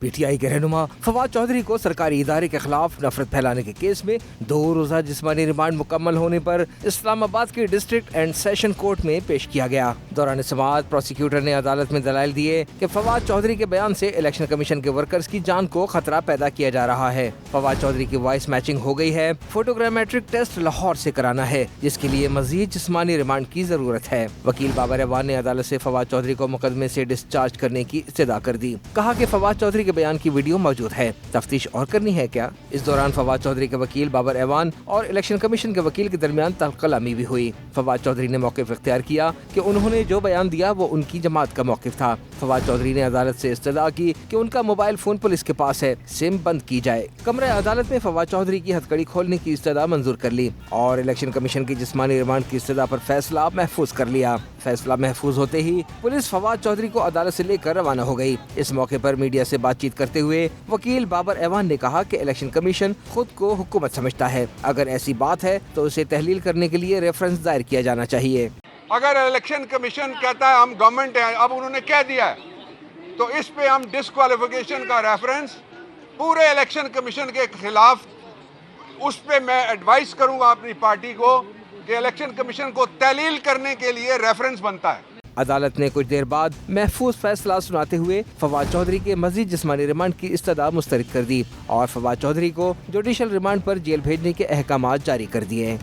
PTI کے رہنما فواد چودھری کو سرکاری ادارے کے خلاف نفرت پھیلانے کے کیس میں 2 روزہ جسمانی ریمانڈ مکمل ہونے پر اسلام آباد کے ڈسٹرکٹ اینڈ سیشن کورٹ میں پیش کیا گیا۔ دوران سماعت پروسیکیوٹر نے عدالت میں دلائل دیے کہ فواد چودھری کے بیان سے الیکشن کمیشن کے ورکرز کی جان کو خطرہ پیدا کیا جا رہا ہے۔ فواد چودھری کی وائس میچنگ ہو گئی ہے، فوٹوگرامیٹرک ٹیسٹ لاہور سے کرانا ہے، جس کے لیے مزید جسمانی ریمانڈ کی ضرورت ہے۔ وکیل بابر ایوان نے عدالت سے فواد چودھری کو مقدمے سے ڈسچارج کرنے کی استدعا کر دی۔ کہا کہ فواد چودھری کے بیان کی ویڈیو موجود ہے، تفتیش اور کرنی ہے کیا؟ اس دوران فواد چودھری کے وکیل بابر ایوان اور الیکشن کمیشن کے وکیل کے درمیان تلخ کلامی بھی ہوئی۔ فواد چودھری نے موقف اختیار کیا کہ انہوں نے جو بیان دیا وہ ان کی جماعت کا موقف تھا۔ فواد چودھری نے عدالت سے استدعا کی کہ ان کا موبائل فون پولیس کے پاس ہے، سم بند کی جائے۔ کمرہ عدالت میں فواد چودھری کی ہتھ کڑی کھولنے کی استدعا منظور کر لی اور الیکشن کمیشن کی جسمانی ریمانڈ کی استدعا پر فیصلہ محفوظ کر لیا۔ فیصلہ محفوظ ہوتے ہی پولیس فواد چودھری کو عدالت سے لے کر روانہ ہو گئی۔ اس موقع پر میڈیا سے بات چیت کرتے ہوئے وکیل بابر ایوان نے کہا کہ الیکشن کمیشن خود کو حکومت سمجھتا ہے، اگر ایسی بات ہے تو اسے تحلیل کرنے کے لیے ریفرنس دائر کیا جانا چاہیے۔ اگر الیکشن کمیشن کہتا ہے ہم گورنمنٹ ہیں، اب انہوں نے کہہ دیا ہے تو اس پہ ہم ڈسکوالیفیکیشن کا ریفرنس پورے الیکشن کمیشن کے خلاف، اس پہ میں ایڈوائز کروں گا اپنی پارٹی کو کہ الیکشن کمیشن کو تحلیل کرنے کے لیے ریفرنس بنتا ہے۔ عدالت نے کچھ دیر بعد محفوظ فیصلہ سناتے ہوئے فواد چودھری کے مزید جسمانی ریمانڈ کی استدعا مسترد کر دی اور فواد چودھری کو جوڈیشل ریمانڈ پر جیل بھیجنے کے احکامات جاری کر دیے۔